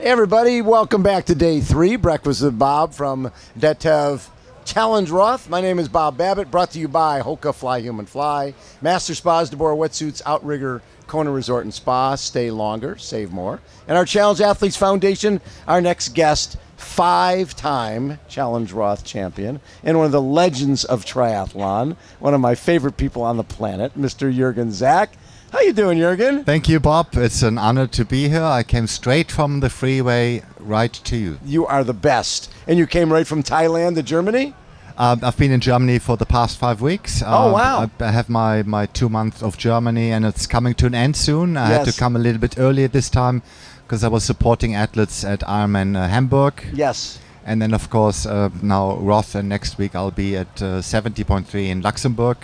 Hey everybody, welcome back to day 3, Breakfast with Bob from Detev Challenge Roth. My name is Bob Babbitt, brought to you by HOKA Fly Human Fly, Master Spas, deboer, wetsuits, Outrigger, Kona Resort and Spa. Stay longer, save more. And our Challenge Athletes Foundation, our next guest, 5-time Challenge Roth champion and one of the legends of triathlon, one of my favorite people on the planet, Mr. Jurgen Zack. How you doing, Jurgen? Thank you, Bob. It's an honor to be here. I came straight from the freeway right to you. You are the best. And you came right from Thailand to Germany? I've been in Germany for the past 5 weeks. Oh, wow. I have my 2 months of Germany, and it's coming to an end soon. I had to come a little bit earlier this time because I was supporting athletes at Ironman Hamburg. Yes. And then, of course, now Roth, and next week I'll be at 70.3 in Luxembourg.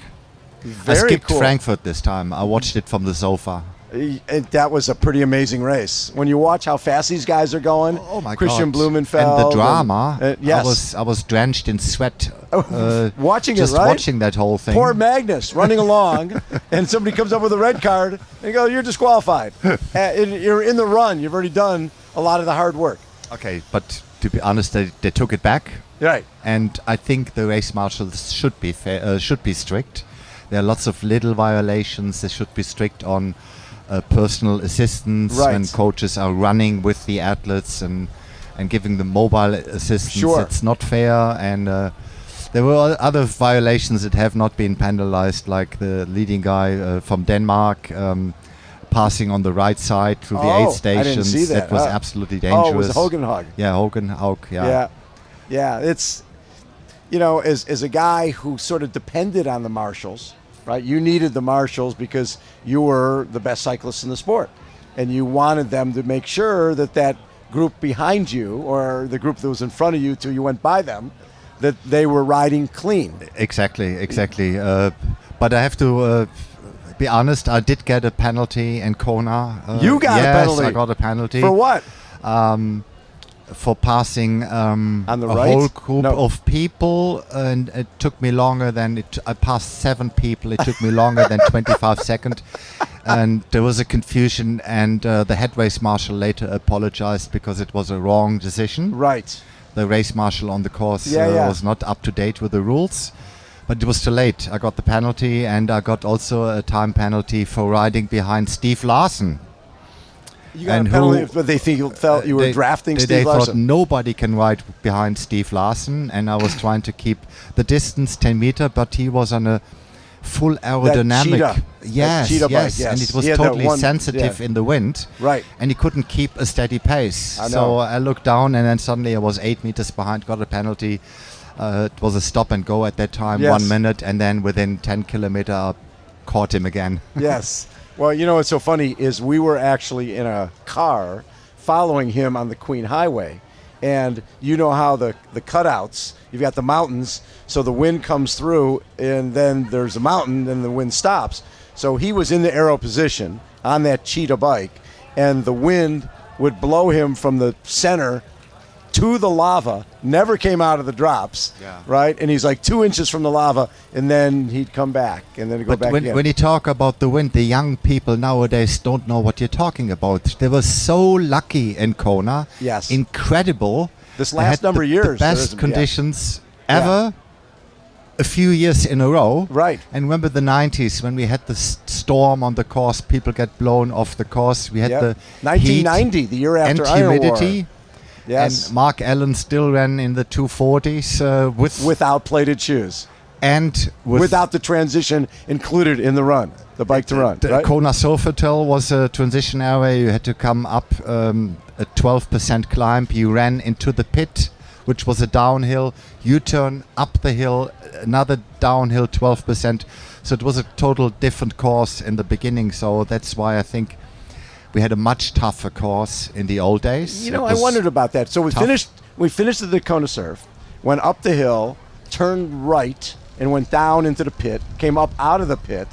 Very I skipped cool. Frankfurt this time. I watched it from the sofa. That was a pretty amazing race. When you watch how fast these guys are going, oh my Christian God. Blumenfeld. And the drama. Yes. I was drenched in sweat. Watching just it, right? watching that whole thing. Poor Magnus running along, and somebody comes up with a red card, and you go, you're disqualified. You're in the run. You've already done a lot of the hard work. Okay, but to be honest, they took it back. Right. And I think the race marshals should be fair, should be strict. There are lots of little violations. They should be strict on personal assistance when coaches are running with the athletes and giving them mobile assistance. Sure. It's not fair. And there were other violations that have not been penalized, like the leading guy from Denmark passing on the right side through the aid stations. I didn't see that. Was absolutely dangerous. Oh, it was Hogan Hog. Yeah, Hogan Hog. Yeah. Yeah. It's, you know, as a guy who sort of depended on the marshals, right? You needed the marshals because you were the best cyclist in the sport, and you wanted them to make sure that that group behind you, or the group that was in front of you till you went by them, that they were riding clean. Exactly. But I have to be honest, I did get a penalty in Kona. You got a penalty? Yes, I got a penalty. For what? For passing on the a whole group of people, and it took me longer than I passed 7 people. It took me longer than 25 seconds, and there was a confusion. And the head race marshal later apologized because it was a wrong decision. Right. The race marshal on the course was not up to date with the rules, but it was too late. I got the penalty, and I got also a time penalty for riding behind Steve Larsen. You got a penalty, but they felt you were drafting Steve Larsen. They thought nobody can ride behind Steve Larsen, and I was trying to keep the distance 10 meter, but he was on a full aerodynamic. Cheetah bike, yes. And it was totally sensitive in the wind. Right. And he couldn't keep a steady pace. So I looked down, and then suddenly I was 8 meters behind, got a penalty. It was a stop and go at that time, 1 minute, and then within 10 kilometers I caught him again. Yes. Well, you know what's so funny is we were actually in a car following him on the Queen Highway. And you know how the cutouts, you've got the mountains, so the wind comes through, and then there's a mountain, and the wind stops. So he was in the aero position on that cheetah bike, and the wind would blow him from the center to the lava, never came out of the drops, right? And he's like 2 inches from the lava, and then he'd come back, and then he'd go back again. When you talk about the wind, the young people nowadays don't know what you're talking about. They were so lucky in Kona. Yes. Incredible. This last number of years. The best conditions ever. A few years in a row. Right. And remember the 90s when we had the storm on the course, people get blown off the course. We had the 1990, heat the year after and humidity. War. Yes. And Mark Allen still ran in the 240s without plated shoes. And without the transition included in the run, the bike to run. The Kona Sofitel was a transition area. You had to come up a 12% climb. You ran into the pit, which was a downhill. You turn up the hill, another downhill 12%. So it was a total different course in the beginning. So that's why I think we had a much tougher course in the old days. You know, I wondered about that. So we finished the Kona Surf, went up the hill, turned right, and went down into the pit, came up out of the pit.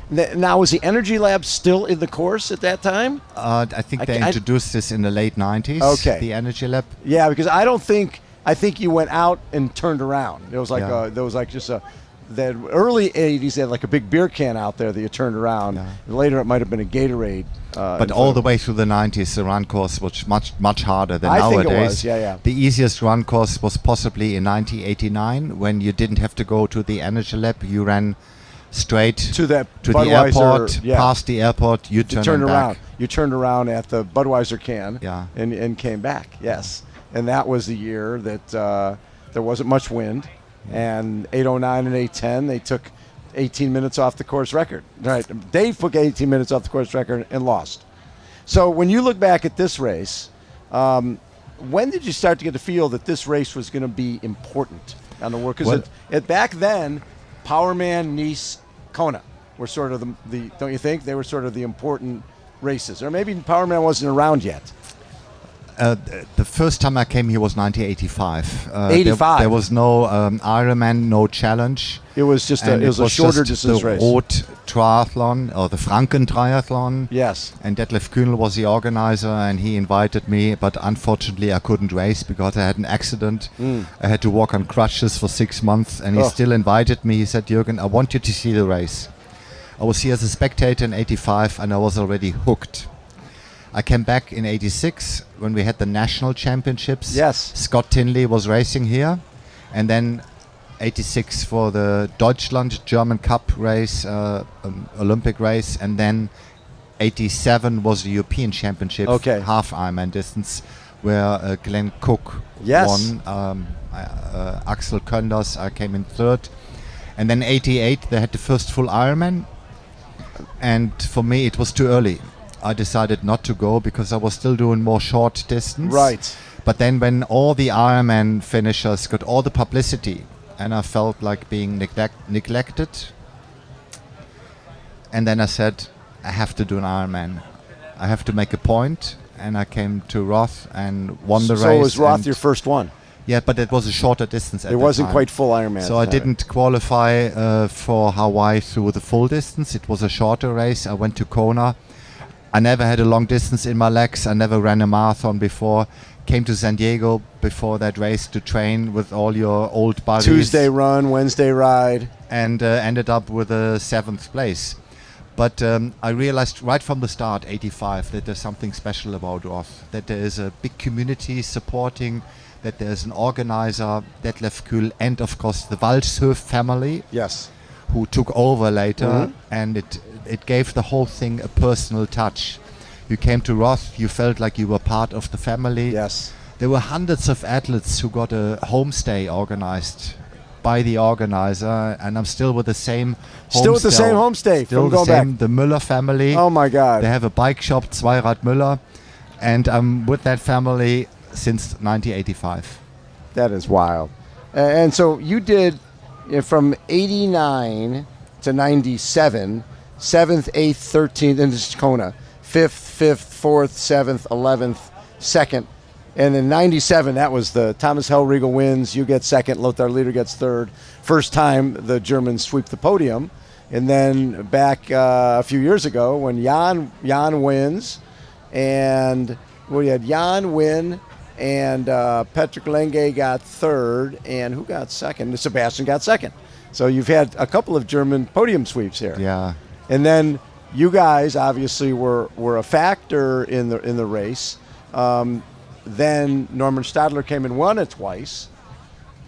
Now, was the Energy Lab still in the course at that time? I think they introduced this in the late 90s. Okay. The Energy Lab. Yeah, because I think you went out and turned around. It was like there was like just a that early 80s, they had like a big beer can out there that you turned around. Yeah. Later, it might have been a Gatorade. But all the way through the 90s, the run course was much harder than I nowadays. think it was, yeah. The easiest run course was possibly in 1989 when you didn't have to go to the energy lab. You ran straight to the airport, yeah. Past the airport, you turned around. back. You turned around at the Budweiser can Yeah. and came back, yes. And that was the year that there wasn't much wind. And 8:09 and 8:10, they took 18 minutes off the course record. Right, Dave took 18 minutes off the course record and lost. So when you look back at this race, when did you start to get the feel that this race was going to be important on the world? Because back then, Powerman, Nice, Kona were sort of the don't you think? They were sort of the important races. Or maybe Powerman wasn't around yet. The first time I came here was 1985. 85. There was no Ironman, no challenge. It was just it was a shorter distance race. The Roth triathlon or the Franken triathlon. Yes. And Detlef Kühnel was the organizer, and he invited me, but unfortunately I couldn't race because I had an accident. I had to walk on crutches for 6 months, and he still invited me. He said, Jurgen, I want you to see the race. I was here as a spectator in 85, and I was already hooked. I came back in 86 when we had the national championships. Yes. Scott Tinley was racing here. And then 86 for the Deutschland German Cup race, Olympic race. And then 87 was the European Championship, half Ironman distance, where Glenn Cook won. Axel Könders came in third. And then 88, they had the first full Ironman. And for me, it was too early. I decided not to go because I was still doing more short distance. Right. But then when all the Ironman finishers got all the publicity and I felt like being neglected, and then I said, I have to do an Ironman. I have to make a point, and I came to Roth and won the race. So was Roth your first one? Yeah, but it was a shorter distance at It wasn't time. quite full Ironman. So I didn't qualify for Hawaii through the full distance. It was a shorter race. I went to Kona. I never had a long distance in my legs. I never ran a marathon before. Came to San Diego before that race to train with all your old buddies. Tuesday run, Wednesday ride. And ended up with a 7th place. But I realized right from the start, 85, that there's something special about Roth. That there is a big community supporting, that there's an organizer, Detlef Kühl, and of course the Walshöf family. Yes. Who took over later, and it gave the whole thing a personal touch. You came to Roth, you felt like you were part of the family. Yes. There were hundreds of athletes who got a homestay organized by the organizer, and I'm still with the same homestay. Still with the same homestay. Still the same, the Müller family. Oh my God. They have a bike shop, Zweirad Müller, and I'm with that family since 1985. That is wild. And so you did from 89 to 97, 7th, 8th, 13th, and this is Kona, 5th, 4th, 7th, 11th, 2nd. And in 97, that was the Thomas Hellriegel wins. You get second. Lothar Leder gets third. First time the Germans sweep the podium. And then back a few years ago when Jan wins, and we had Jan win, and Patrick Lenge got third, and who got second? Sebastian got second. So you've had a couple of German podium sweeps here. Yeah. And then you guys obviously were a factor in the race. Then Norman Stadler came and won it twice.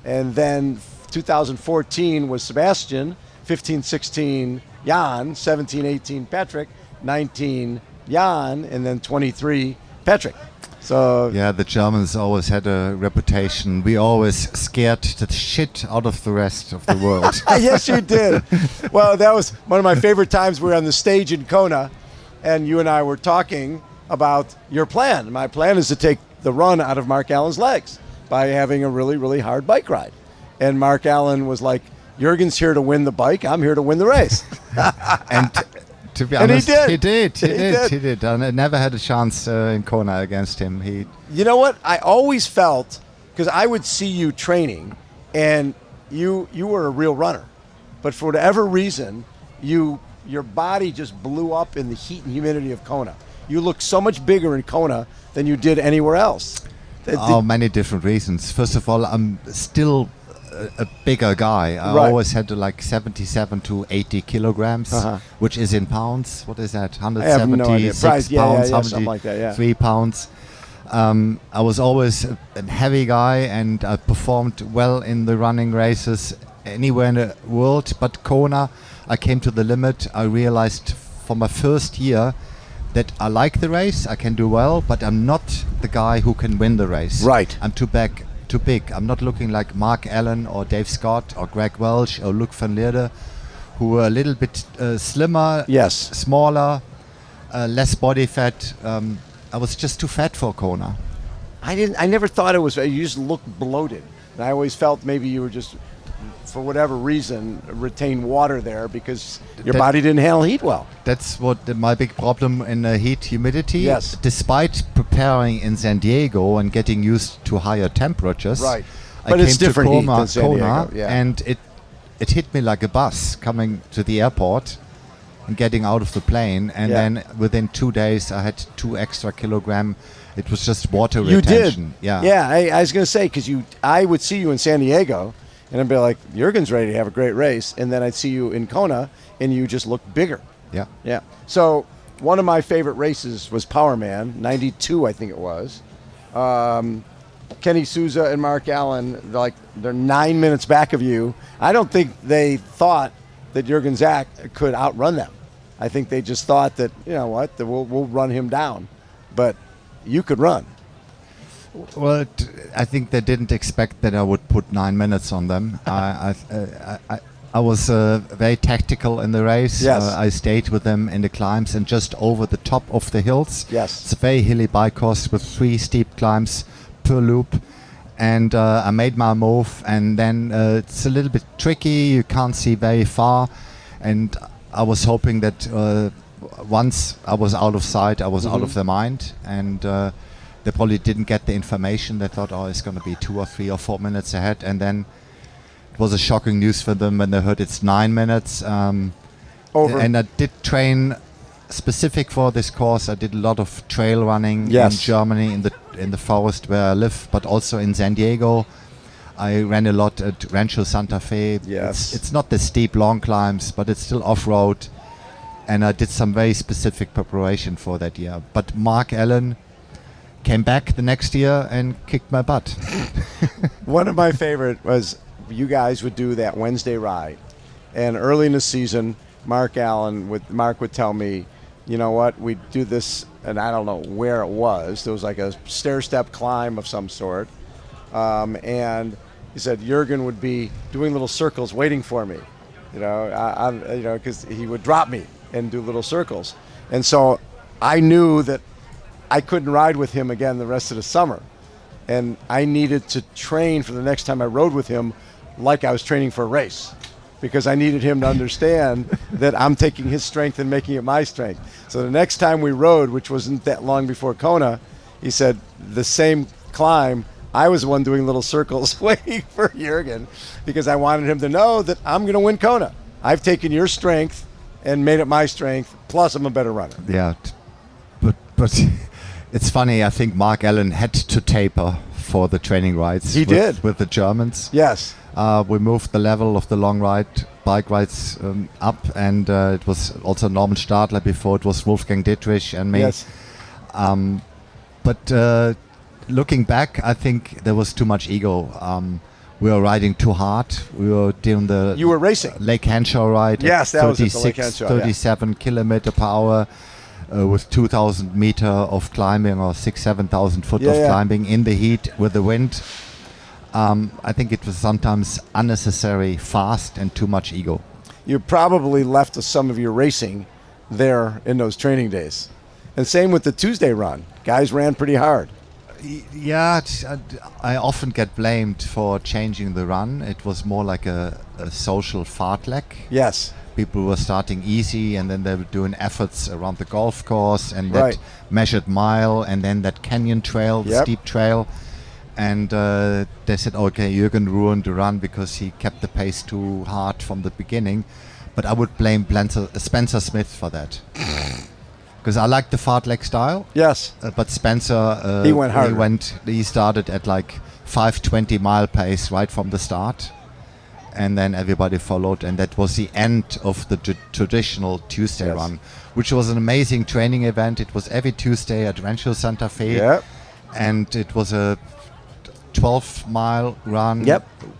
And then 2014 was Sebastian, 15-16 Jan, 17-18 Patrick, 19 Jan, and then 23 Patrick. So yeah, the Germans always had a reputation. We always scared the shit out of the rest of the world. Yes, you did. Well, that was one of my favorite times. We were on the stage in Kona, and you and I were talking about your plan. My plan is to take the run out of Mark Allen's legs by having a really, really hard bike ride. And Mark Allen was like, Jurgen's here to win the bike. I'm here to win the race. And to be honest, he did. And I never had a chance in Kona against him. You know what? I always felt, because I would see you training, and you were a real runner. But for whatever reason, your body just blew up in the heat and humidity of Kona. You looked so much bigger in Kona than you did anywhere else. Many different reasons. First of all, I'm still a bigger guy. I Right. always had to like 77 to 80 kilograms, which is in pounds. What is that? I have no idea. 176 Price, yeah, pounds, something like that, yeah. 3 pounds. I was always a heavy guy, and I performed well in the running races anywhere in the world. But Kona, I came to the limit. I realized for my first year that I like the race, I can do well, but I'm not the guy who can win the race. Right. I'm too big. I'm not looking like Mark Allen or Dave Scott or Greg Welch or Luc van Lierde, who were a little bit slimmer, Yes. smaller, less body fat. I was just too fat for Kona. I never thought it was. You just looked bloated. And I always felt maybe you were just, for whatever reason, retain water there because your body didn't handle heat well. That's my big problem in heat humidity. Yes. Despite preparing in San Diego and getting used to higher temperatures, Right. I But came it's to different heat Kona, than San Diego, yeah. and it hit me like a bus coming to the airport and getting out of the plane, and then within 2 days I had 2 extra kilogram. It was just water You retention. did. Yeah. I was going to say, because I would see you in San Diego, and I'd be like, Jurgen's ready to have a great race. And then I'd see you in Kona, and you just looked bigger. Yeah. Yeah. So one of my favorite races was Powerman, 92, I think it was. Kenny Souza and Mark Allen, they're 9 minutes back of you. I don't think they thought that Jurgen Zack could outrun them. I think they just thought that, you know what, that we'll run him down. But you could run. Well, I think they didn't expect that I would put 9 minutes on them. I was very tactical in the race. Yes. I stayed with them in the climbs and just over the top of the hills. Yes. It's a very hilly bike course with 3 steep climbs per loop. And I made my move, and then it's a little bit tricky. You can't see very far. And I was hoping that once I was out of sight, I was out of their mind. And they probably didn't get the information. They thought, oh, it's going to be 2 or 3 or 4 minutes ahead. And then it was a shocking news for them when they heard it's 9 minutes. Over. And I did train specific for this course. I did a lot of trail running in Germany, in the forest where I live, but also in San Diego. I ran a lot at Rancho Santa Fe. Yes. It's not the steep long climbs, but it's still off-road. And I did some very specific preparation for that year. But Mark Allen came back the next year and kicked my butt. One of my favorite was you guys would do that Wednesday ride. And early in the season, Mark would tell me, you know what, we'd do this, and I don't know where it was. There was like a stair-step climb of some sort. And he said Jurgen would be doing little circles waiting for me, because he would drop me and do little circles. And so I knew that I couldn't ride with him again the rest of the summer. And I needed to train for the next time I rode with him like I was training for a race, because I needed him to understand that I'm taking his strength and making it my strength. So the next time we rode, which wasn't that long before Kona, he said the same climb, I was the one doing little circles waiting for Jurgen, because I wanted him to know that I'm going to win Kona. I've taken your strength and made it my strength, plus I'm a better runner. Yeah, but it's funny. I think Mark Allen had to taper for the training rides. He did. With the Germans. Yes. We moved the level of the long bike rides up, and it was also Norman Stadler before. It was Wolfgang Dittrich and me. Yes. But looking back, I think there was too much ego. We were riding too hard. We were doing the You were racing. Lake Henshaw ride. Yes, at that was it, the Lake Henshaw, 37 kilometer per hour with 2,000 meter of climbing, or 7,000 foot of climbing in the heat with the wind. I think it was sometimes unnecessary fast and too much ego. You probably left some of your racing there in those training days. And same with the Tuesday run. Guys ran pretty hard. Yeah, I often get blamed for changing the run. It was more like a social fartlek. Yes. People were starting easy, and then they were doing efforts around the golf course, and that measured mile, and then that canyon trail, the steep trail. And they said, okay, Jurgen ruined the run because he kept the pace too hard from the beginning. But I would blame Spencer Smith for that. Because I like the fartlek style. Yes. But Spencer, he went hard. He started at like 5:20 mile pace right from the start. and then everybody followed, and that was the end of the traditional Tuesday run, which was an amazing training event. It was every Tuesday at Rancho Santa Fe, and it was a 12-mile run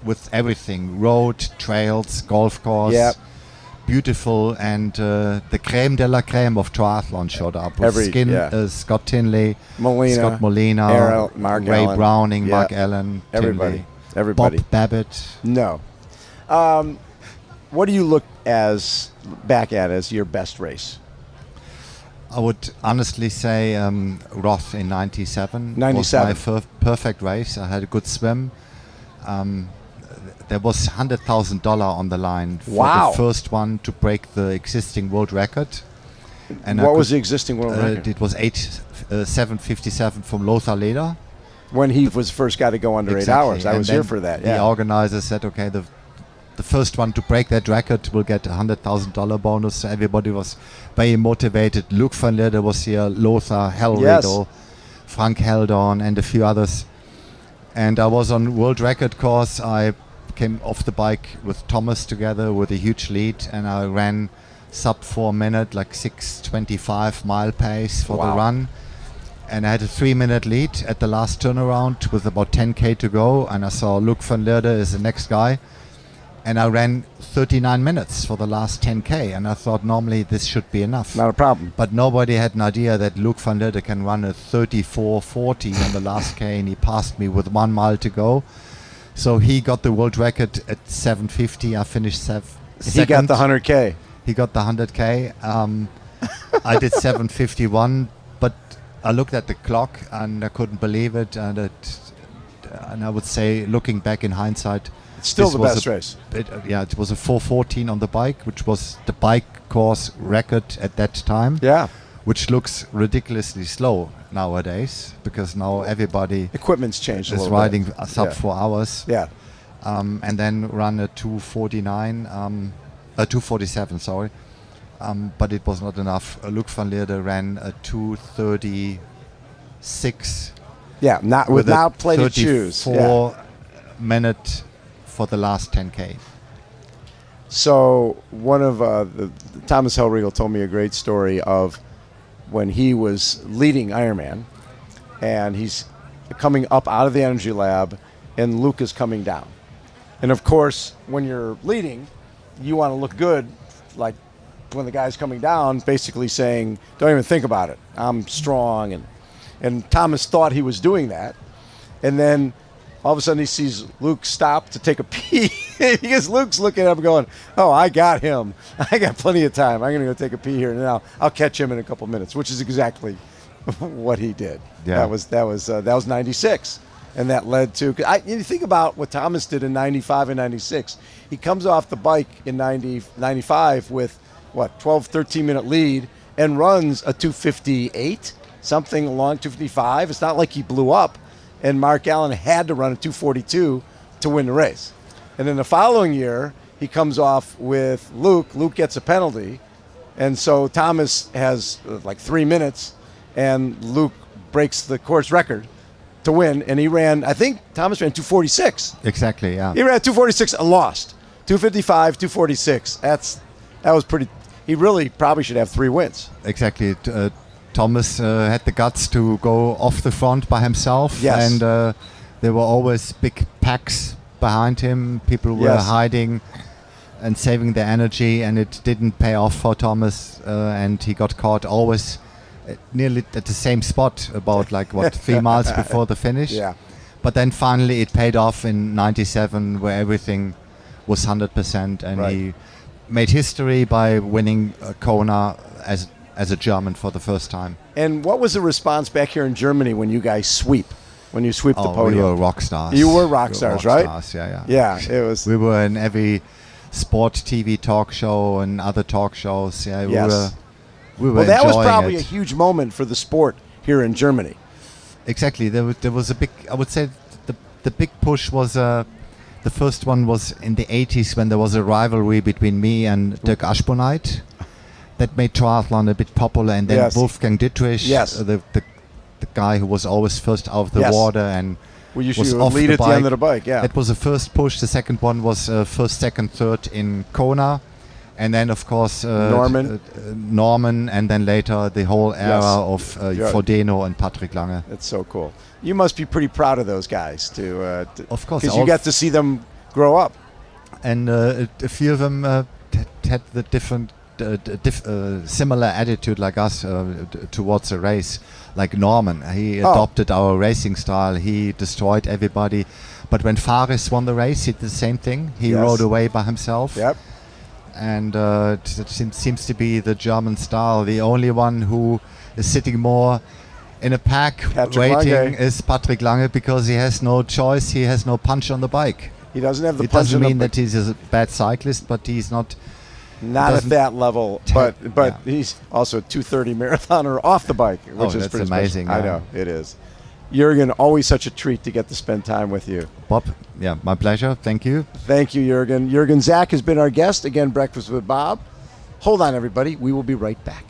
with everything: road, trails, golf course. Beautiful, and the creme de la creme of triathlon showed up with Scott Tinley, Scott Molina, Ray Browning, Mark Allen, everybody, Bob Babbitt. No. What do you look back at as your best race? I would honestly say Roth in 97 was my perfect race. I had a good swim. There was $100,000 on the line for the first one to break the existing world record. And what was the existing world record? It was 7:57 from Lothar Leder. When he was first got to go under 8 hours. I was here for that. The organizers said, okay, the first one to break that record will get a $100,000 bonus. So everybody was very motivated. Luke van Leder was here, Lothar, Hellriegel, Frank Heldorn, and a few others. And I was on world record course. I came off the bike with Thomas together with a huge lead, and I ran sub 4 minute, like 6:25 mile pace for the run. And I had a 3-minute lead at the last turnaround with about 10k to go, and I saw Luke van Leder is the next guy, and I ran 39 minutes for the last 10k, and I thought normally this should be enough. Not a problem. But nobody had an idea that Luke van Leder can run a 34:40 on the last k, and he passed me with 1 mile to go. So he got the world record at 7:50. I finished second. He got the 100k. He got the 100k. I did 7:51, but I looked at the clock and I couldn't believe it. And I would say, looking back in hindsight, it's still the best race. It was a 4:14 on the bike, which was the bike course record at that time. Yeah. Which looks ridiculously slow nowadays, because now everybody equipment's changed a little riding bit. sub 4 hours. Yeah. And then run a 2:49, 2:47, sorry. But it was not enough. Luke van Leder ran a 2:36. Yeah, not without plated shoes. 4 minute for the last 10k. So one of Thomas Hellriegel told me a great story of when he was leading Ironman, and he's coming up out of the energy lab, and Luke is coming down. And of course, when you're leading, you want to look good, like when the guy's coming down, basically saying, don't even think about it. I'm strong. And Thomas thought he was doing that. And then all of a sudden he sees Luke stop to take a pee. Because Luke's looking up going, oh, I got him. I got plenty of time. I'm going to go take a pee here. And now I'll catch him in a couple minutes, which is exactly what he did. Yeah. That was 96. And that led to, you think about what Thomas did in 95 and 96. He comes off the bike in 95 with, 12, 13-minute lead and runs a 2:58, something along 2:55. It's not like he blew up. And Mark Allen had to run a 2:42 to win the race. And then the following year, he comes off with Luke. Luke gets a penalty. And so Thomas has like 3 minutes, and Luke breaks the course record to win. And he ran, I think Thomas ran 2:46. Exactly, yeah. He ran 2:46 and lost. 2:55, 2:46. That was pretty. He really probably should have 3 wins. Exactly. Thomas had the guts to go off the front by himself. Yes. And there were always big packs behind him. People were hiding and saving their energy, and it didn't pay off for Thomas. And he got caught always nearly at the same spot, about 3 miles before the finish. Yeah. But then finally it paid off in 97, where everything was 100%, and he made history by winning Kona as a German for the first time. And what was the response back here in Germany when you guys sweep the podium? We were rock stars. You were rock stars, right? Stars, yeah. Yeah, it was. We were in every sport TV talk show and other talk shows. Yeah, we were. Well, that was probably it. a huge moment for the sport here in Germany. Exactly. There was a big. I would say the big push was. The first one was in the 80s, when there was a rivalry between me and Dirk Aschbonite. That made triathlon a bit popular, and then Wolfgang Dittrich, the guy who was always first out of the water, and Well, you was should off lead the at the end of the bike, yeah. That was the first push. The second one was first, second, third in Kona. And then, of course, Norman, and then later the whole era of Frodeno and Patrick Lange. That's so cool. You must be pretty proud of those guys, of course, because you got to see them grow up. And a few of them had the different, similar attitude like us towards the race. Like Norman, he adopted our racing style. He destroyed everybody. But when Fares won the race, he did the same thing. He rode away by himself. Yep. And it seems to be the German style. The only one who is sitting more in a pack waiting is Patrick Lange, because he has no choice. He has no punch on the bike. He doesn't have the punch. It doesn't mean that he's a bad cyclist, but he's not at that level. But he's also a 2:30 marathoner off the bike, which is pretty amazing. I know it is. Jurgen, always such a treat to get to spend time with you. Bob, my pleasure. Thank you. Thank you, Jurgen. Jurgen Zack has been our guest. Again, Breakfast with Bob. Hold on, everybody. We will be right back.